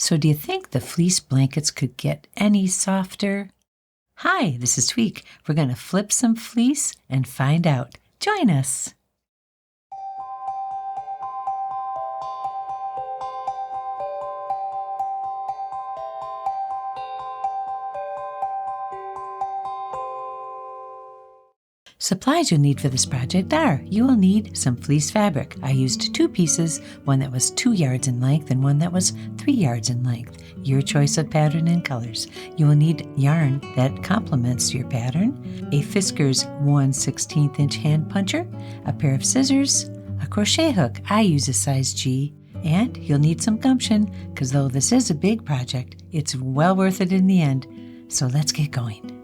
So do you think the fleece blankets could get any softer? Hi, this is Tweek. We're going to flip some fleece and find out. Join us. Supplies you'll need for this project are, you will need some fleece fabric. I used 2 pieces, one that was 2 yards in length and one that was 3 yards in length. Your choice of pattern and colors. You will need yarn that complements your pattern, a Fiskars 1/16 inch hand puncher, a pair of scissors, a crochet hook. I use a size G, and you'll need some gumption, because though this is a big project, it's well worth it in the end. So let's get going.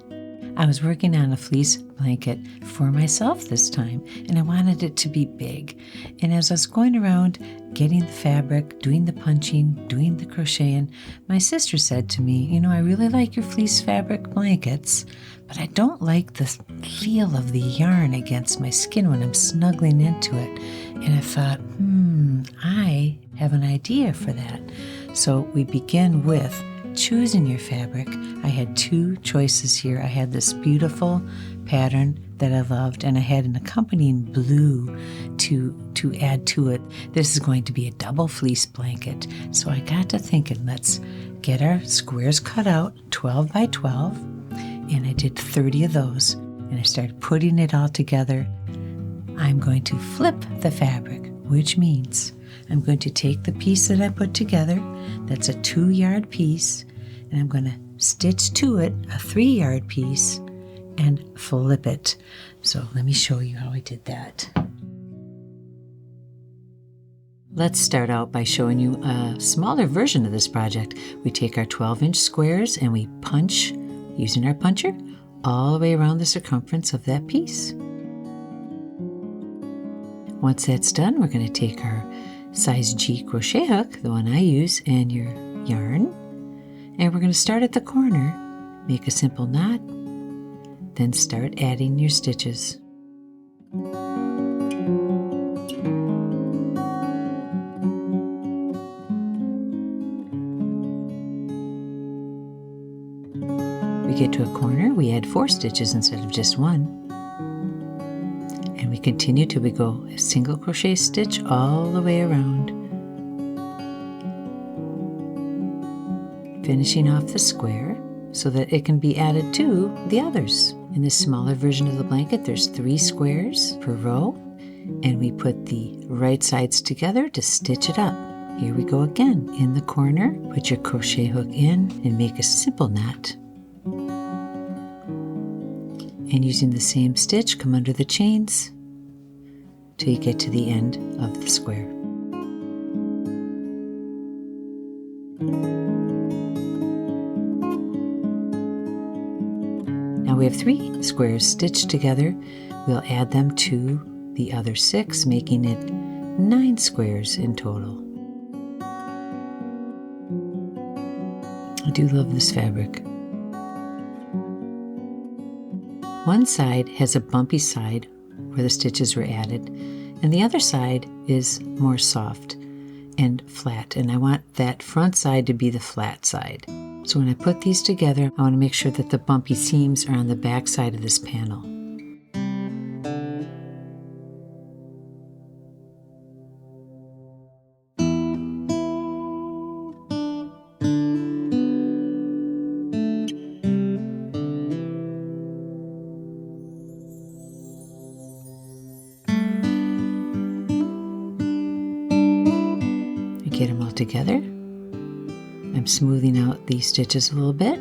I was working on a fleece blanket for myself this time, and I wanted it to be big. And as I was going around getting the fabric, doing the punching, doing the crocheting, my sister said to me, I really like your fleece fabric blankets, but I don't like the feel of the yarn against my skin when I'm snuggling into it. And I thought, I have an idea for that. So we begin with choosing your fabric. I had 2 choices here. I had this beautiful pattern that I loved, and I had an accompanying blue to add to it. This is going to be a double fleece blanket. So I got to thinking, let's get our squares cut out, 12 by 12, and I did 30 of those, and I started putting it all together. I'm going to flip the fabric, which means I'm going to take the piece that I put together, that's a 2-yard piece, and I'm going to stitch to it a 3-yard piece and flip it. So let me show you how I did that. Let's start out by showing you a smaller version of this project. We take our 12-inch squares and we punch, using our puncher, all the way around the circumference of that piece. Once that's done, we're going to take our size G crochet hook, the one I use, and your yarn, and we're going to start at the corner, make a simple knot, then start adding your stitches. We get to a corner, we add 4 stitches instead of just 1. And we continue till we go a single crochet stitch all the way around, finishing off the square so that it can be added to the others. In this smaller version of the blanket, there's 3 squares per row, and we put the right sides together to stitch it up. Here we go again. In the corner, put your crochet hook in and make a simple knot. And using the same stitch, come under the chains till you get to the end of the square. Now we have 3 squares stitched together. We'll add them to the other 6, making it 9 squares in total. I do love this fabric. One side has a bumpy side where the stitches were added, and the other side is more soft and flat, and I want that front side to be the flat side. So when I put these together, I want to make sure that the bumpy seams are on the back side of this panel. Get them all together. I'm smoothing out these stitches a little bit.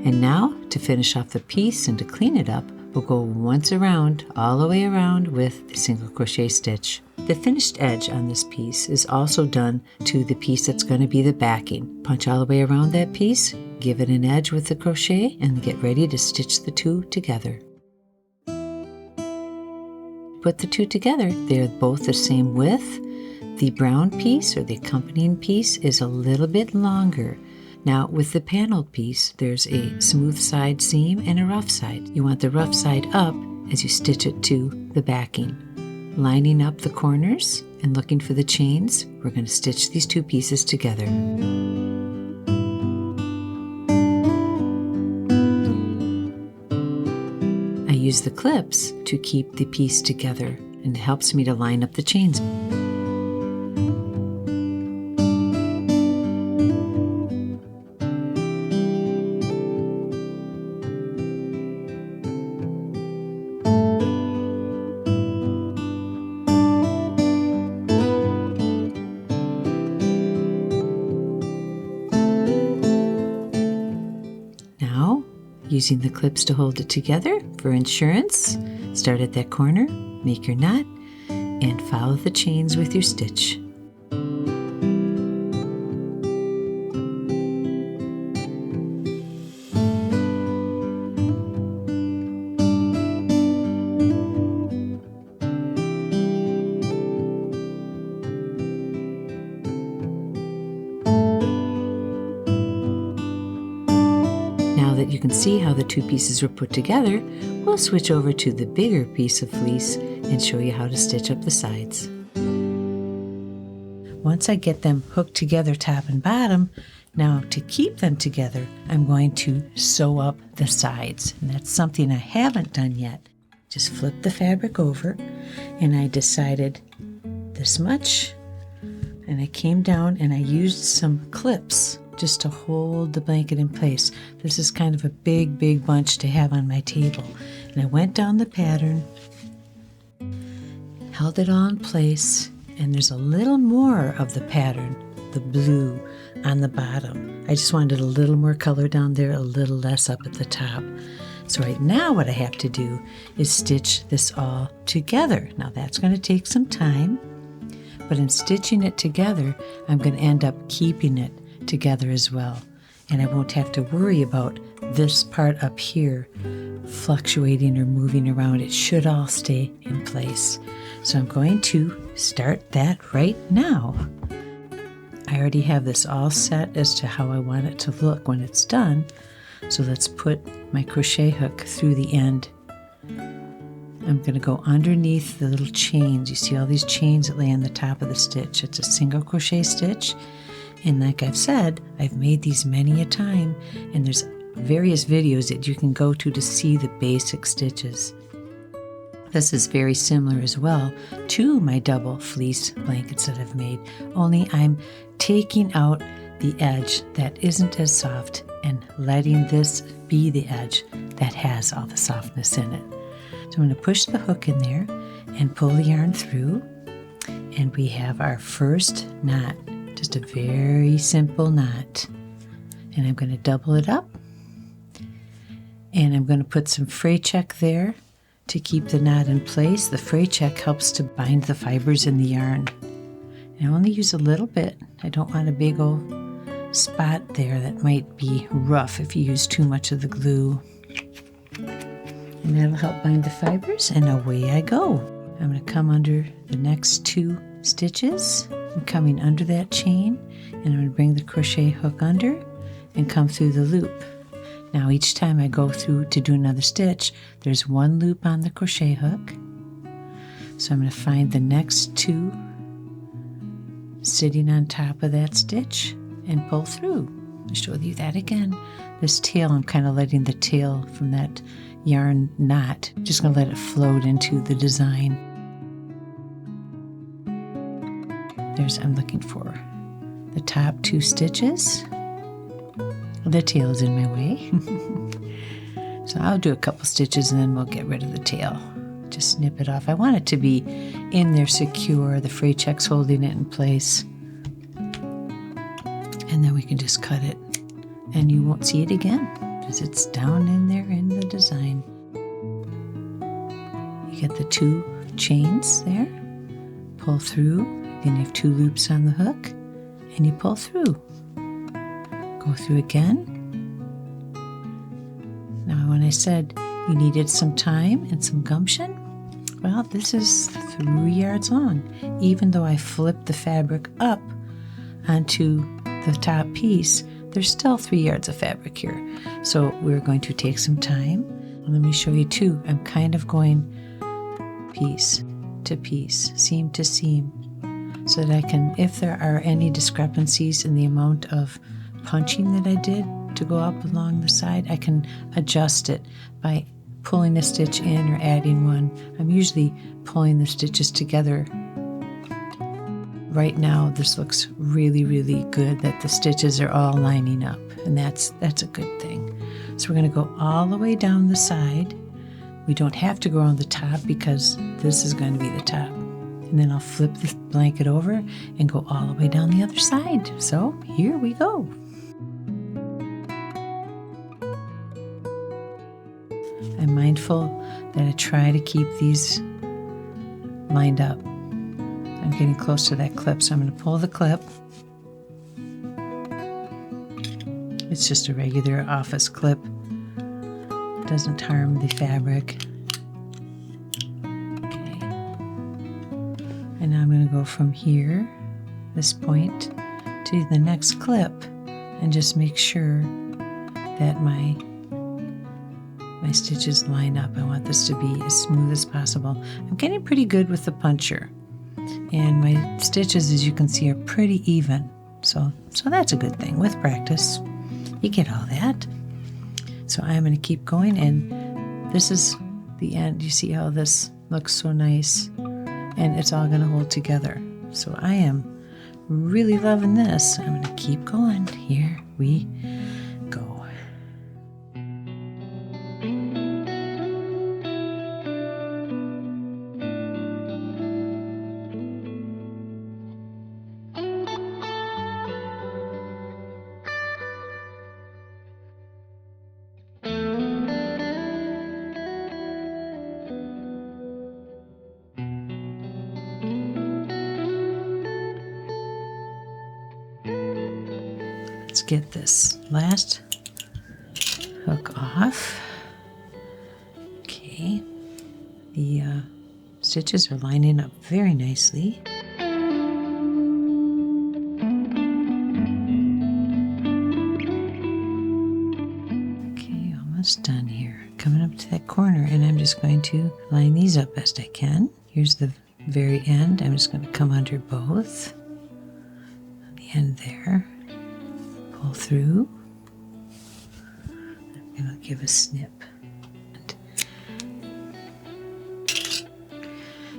And now, to finish off the piece and to clean it up, we'll go once around, all the way around with a single crochet stitch. The finished edge on this piece is also done to the piece that's going to be the backing. Punch all the way around that piece, give it an edge with the crochet, and get ready to stitch the 2 together. Put the 2 together, they're both the same width. The brown piece, or the accompanying piece, is a little bit longer. Now with the paneled piece, there's a smooth side seam and a rough side. You want the rough side up as you stitch it to the backing. lining up the corners and looking for the chains, we're going to stitch these two pieces together. I use the clips to keep the piece together, and it helps me to line up the chains. Now, using the clips to hold it together for insurance, start at that corner, make your knot, and follow the chains with your stitch. Now that you can see how the two pieces were put together, we'll switch over to the bigger piece of fleece and show you how to stitch up the sides. Once I get them hooked together top and bottom, now to keep them together, I'm going to sew up the sides. And that's something I haven't done yet. Just flip the fabric over, and I decided this much, and I came down and I used some clips just to hold the blanket in place. This is kind of a big bunch to have on my table. And I went down the pattern, held it all in place, and there's a little more of the pattern, the blue, on the bottom. I just wanted a little more color down there, a little less up at the top. So right now what I have to do is stitch this all together. Now that's going to take some time, but in stitching it together, I'm going to end up keeping it together as well. And I won't have to worry about this part up here fluctuating or moving around. It should all stay in place. So I'm going to start that right now. I already have this all set as to how I want it to look when it's done. So let's put my crochet hook through the end. I'm going to go underneath the little chains. You see all these chains that lay on the top of the stitch. It's a single crochet stitch. And like I've said, I've made these many a time, and there's various videos that you can go to see the basic stitches. This is very similar as well to my double fleece blankets that I've made, only I'm taking out the edge that isn't as soft and letting this be the edge that has all the softness in it. So I'm going to push the hook in there and pull the yarn through, and we have our first knot. Just a very simple knot. And I'm going to double it up. And I'm going to put some fray check there to keep the knot in place. The fray check helps to bind the fibers in the yarn. And I only use a little bit. I don't want a big old spot there that might be rough if you use too much of the glue. And that'll help bind the fibers, and away I go. I'm going to come under the next two stitches. I'm coming under that chain, and I'm going to bring the crochet hook under and come through the loop. Now each time I go through to do another stitch, there's one loop on the crochet hook. So I'm going to find the next two sitting on top of that stitch and pull through. I'll show you that again. This tail, I'm kind of letting the tail from that yarn knot, just going to let it float into the design. I'm looking for the top two stitches. The tail is in my way. So I'll do a couple stitches and then we'll get rid of the tail. Just snip it off. I want it to be in there secure, the fray check's holding it in place. And then we can just cut it. And you won't see it again because it's down in there in the design. You get the two chains there, pull through. Then you have two loops on the hook, and you pull through. Go through again. Now, when I said you needed some time and some gumption, well, this is 3 yards long. Even though I flipped the fabric up onto the top piece, there's still 3 yards of fabric here. So we're going to take some time. Let me show you too. I'm kind of going piece, to piece, seam to seam, so that I can, if there are any discrepancies in the amount of punching that I did to go up along the side, I can adjust it by pulling a stitch in or adding one. I'm usually pulling the stitches together. Right now, this looks really, really good that the stitches are all lining up, and that's a good thing. So we're going to go all the way down the side. We don't have to go on the top because this is going to be the top. And then I'll flip the blanket over and go all the way down the other side. So here we go. I'm mindful that I try to keep these lined up. I'm getting close to that clip, so I'm going to pull the clip. It's just a regular office clip. Doesn't harm the fabric. Okay. And now I'm going to go from here, this point, to the next clip and just make sure that my stitches line up. I want this to be as smooth as possible. I'm getting pretty good with the puncher. And my stitches, as you can see, are pretty even. So that's a good thing. With practice, you get all that. So I'm going to keep going, and this is the end. You see how this looks so nice, and it's all going to hold together. So I am really loving this. I'm going to keep going. Here we go. Let's get this last hook off. Okay, the stitches are lining up very nicely. Okay, almost done here. Coming up to that corner, and I'm just going to line these up best I can. Here's the very end. I'm just going to come under both. On the end there. Pull through. I'm going to give a snip.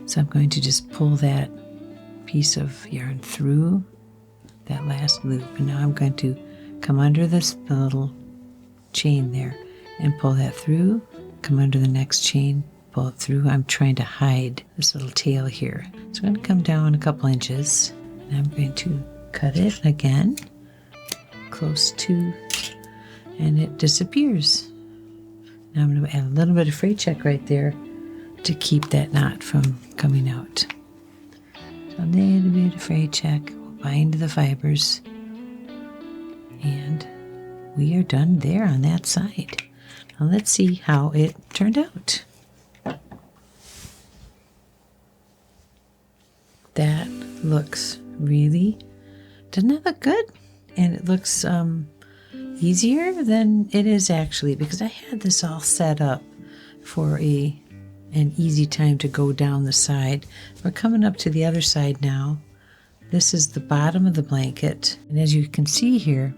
So I'm going to just pull that piece of yarn through that last loop, and now I'm going to come under the little chain there and pull that through, come under the next chain, pull it through. I'm trying to hide this little tail here. So I'm going to come down a couple inches, and I'm going to cut it again, close to, and it disappears. Now I'm going to add a little bit of fray check right there to keep that knot from coming out. So a little bit of fray check, we'll bind the fibers, and we are done there on that side. Now let's see how it turned out. That looks really, doesn't it look good? And it looks easier than it is actually, because I had this all set up for an easy time to go down the side. We're coming up to the other side now. This is the bottom of the blanket, and as you can see here,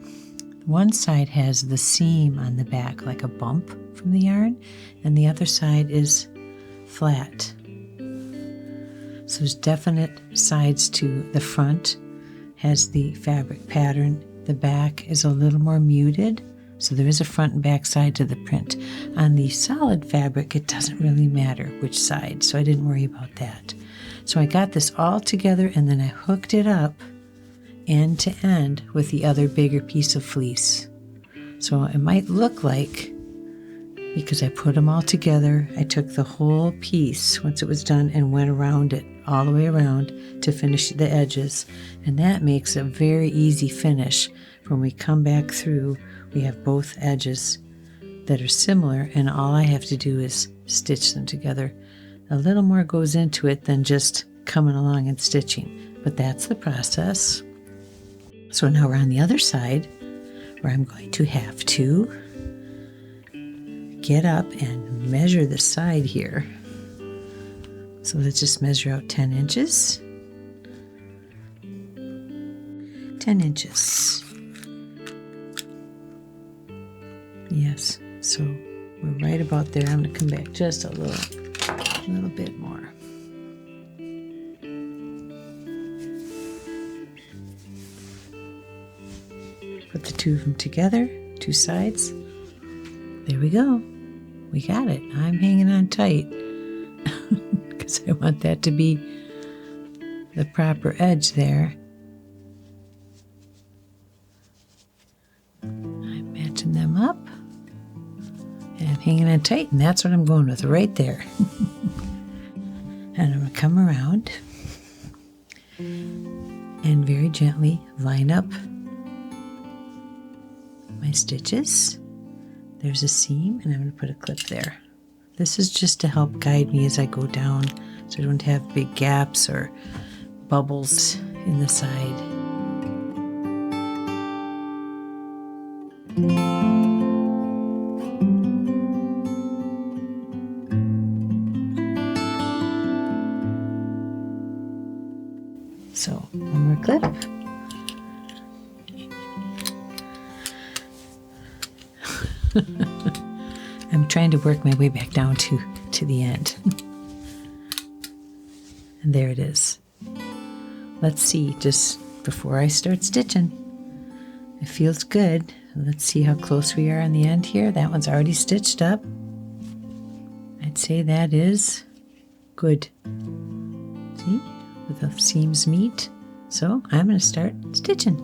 one side has the seam on the back like a bump from the yarn, and the other side is flat. So there's definite sides to the front, has the fabric pattern. The back is a little more muted, so there is a front and back side to the print. On the solid fabric, it doesn't really matter which side, so I didn't worry about that. So I got this all together, and then I hooked it up end to end with the other bigger piece of fleece. So it might look like, because I put them all together, I took the whole piece once it was done and went around it, all the way around to finish the edges. And that makes a very easy finish. When we come back through, we have both edges that are similar, and all I have to do is stitch them together. A little more goes into it than just coming along and stitching, but that's the process. So now we're on the other side, where I'm going to have to get up and measure the side here. So let's just measure out 10 inches. 10 inches. Yes, so we're right about there. I'm going to come back just a little bit more. Put the two of them together, two sides. There we go. We got it. I'm hanging on tight because I want that to be the proper edge there. I'm matching them up. And I'm hanging on tight, and that's what I'm going with right there. And I'm going to come around and very gently line up my stitches. There's a seam, and I'm going to put a clip there. This is just to help guide me as I go down so I don't have big gaps or bubbles in the side. So, one more clip. I'm trying to work my way back down to the end. And there it is. Let's see, just before I start stitching. It feels good. Let's see how close we are on the end here. That one's already stitched up. I'd say that is good. See? Where the seams meet. So I'm going to start stitching.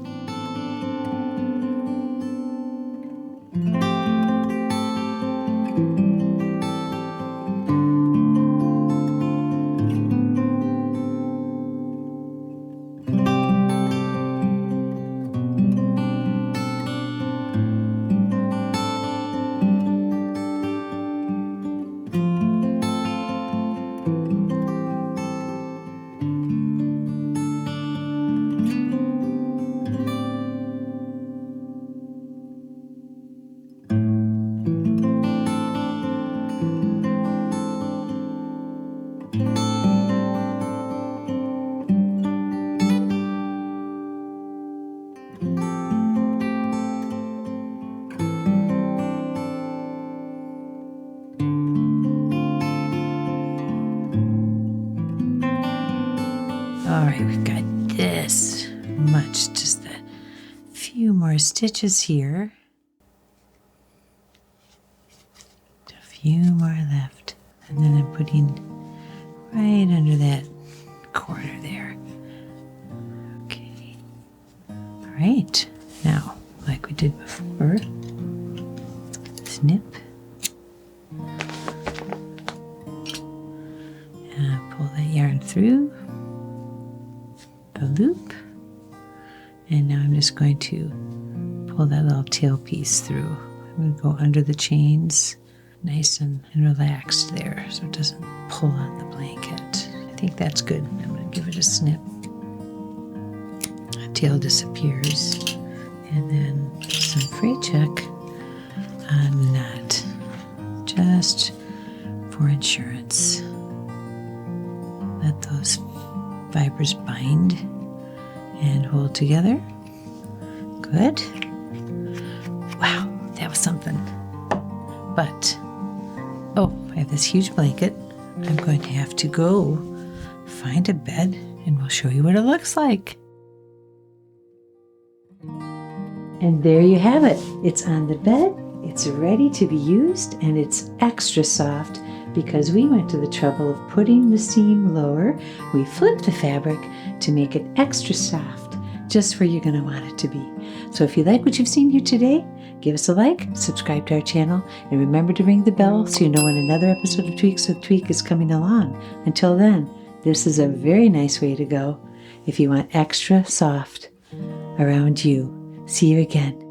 Alright, we've got this much, just a few more stitches here. A few more left. And then I'm putting right under that corner there. Okay. Alright, now, like we did before, snip. And pull that yarn through the loop, and now I'm just going to pull that little tail piece through. I'm going to go under the chains, nice and relaxed there, so it doesn't pull on the blanket. I think that's good. I'm going to give it a snip. The tail disappears, and then some fray check on the knot, just for insurance. Let those fibers bind and hold together. Good. Wow, that was something. But, oh, I have this huge blanket. I'm going to have to go find a bed and we'll show you what it looks like. And there you have it. It's on the bed, it's ready to be used, and it's extra soft because we went to the trouble of putting the seam lower. We flipped the fabric to make it extra soft, just where you're going to want it to be. So if you like what you've seen here today, give us a like, subscribe to our channel, and remember to ring the bell so you know when another episode of Tweeks with Tweek is coming along. Until then, this is a very nice way to go if you want extra soft around you. See you again